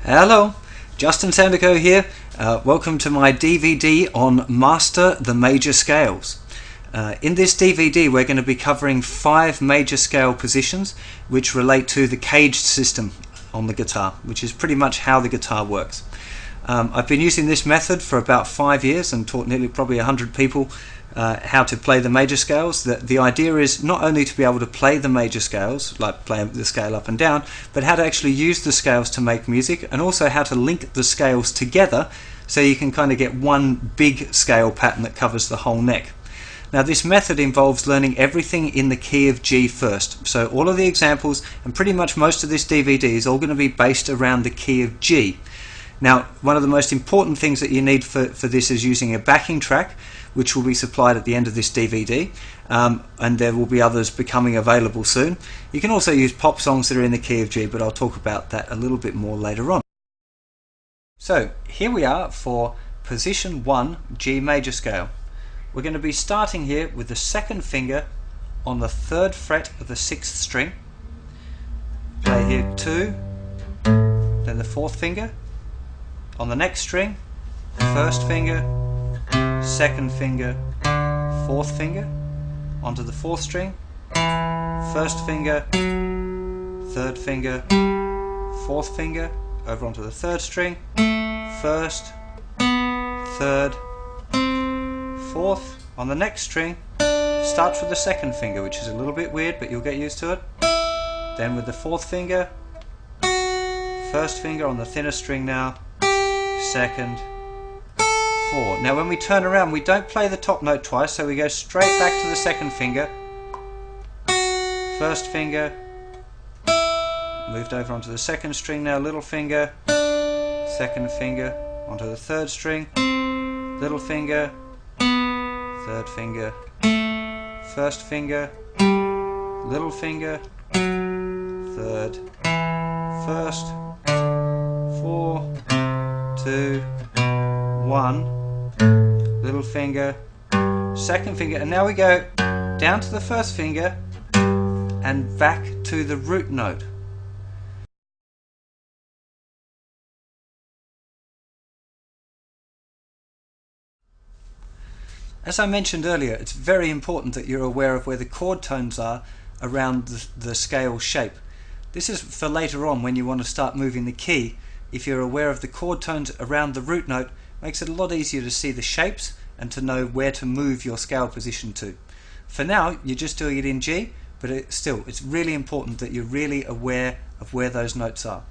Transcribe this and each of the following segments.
Hello, Justin Sandico here. Welcome to my DVD on Master the Major Scales. In this DVD we're going to be covering 5 major scale positions which relate to the caged system on the guitar, which is pretty much how the guitar works. I've been using this method for about 5 years and taught nearly probably 100 people how to play the major scales. The idea is not only to be able to play the major scales, like play the scale up and down, but how to actually use the scales to make music, and also how to link the scales together so you can kind of get one big scale pattern that covers the whole neck. Now this method involves learning everything in the key of G first. So all of the examples and pretty much most of this DVD is all going to be based around the key of G. Now one of the most important things that you need for this is using a backing track, which will be supplied at the end of this DVD, and there will be others becoming available soon. You can also use pop songs that are in the key of G, but I'll talk about that a little bit more later on. So here we are for position 1, G major scale. We're going to be starting here with the 2nd finger on the 3rd fret of the 6th string. Play here 2, then the 4th finger. On the next string, 1st finger, 2nd finger, 4th finger, onto the 4th string, 1st finger, 3rd finger, 4th finger, over onto the 3rd string, 1st, 3rd, 4th. On the next string, starts with the 2nd finger, which is a little bit weird, but you'll get used to it. Then with the 4th finger, 1st finger on the thinner string now, 2nd, 4. Now when we turn around we don't play the top note twice, so we go straight back to the 2nd finger, 1st finger, moved over onto the 2nd string now, little finger, 2nd finger, onto the 3rd string, little finger, 3rd finger, 1st finger, little finger, 3rd, 1st, 4, 2, 1, little finger, 2nd finger, and now we go down to the 1st finger and back to the root note. As I mentioned earlier, it's very important that you're aware of where the chord tones are around the scale shape. This is for later on when you want to start moving the key. If you're aware of the chord tones around the root note, makes it a lot easier to see the shapes and to know where to move your scale position to. For now, you're just doing it in G, but it's really important that you're really aware of where those notes are.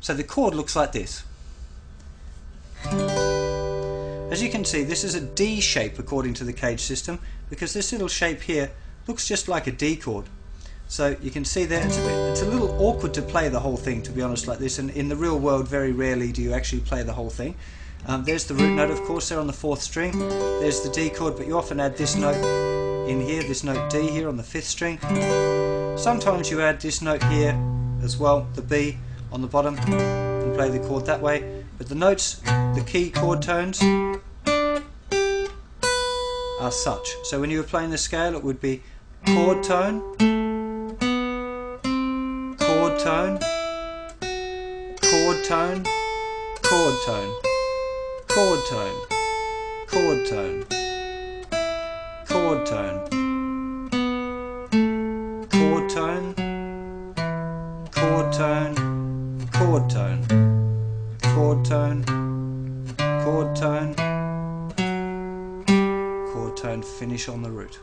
So the chord looks like this. As you can see, this is a D shape according to the cage system, because this little shape here looks just like a D chord. So you can see there, it's a little awkward to play the whole thing, to be honest, like this, and in the real world very rarely do you actually play the whole thing. There's the root note, of course, there on the 4th string. There's the D chord, but you often add this note in here, this note D here on the 5th string. Sometimes you add this note here as well, the B on the bottom, and play the chord that way. But the notes, the key chord tones, are such. So when you were playing the scale, it would be chord tone, chord tone, chord tone, chord tone, chord tone, chord tone, chord tone, chord tone, chord tone, chord tone, chord tone, chord tone, chord tone, finish on the root.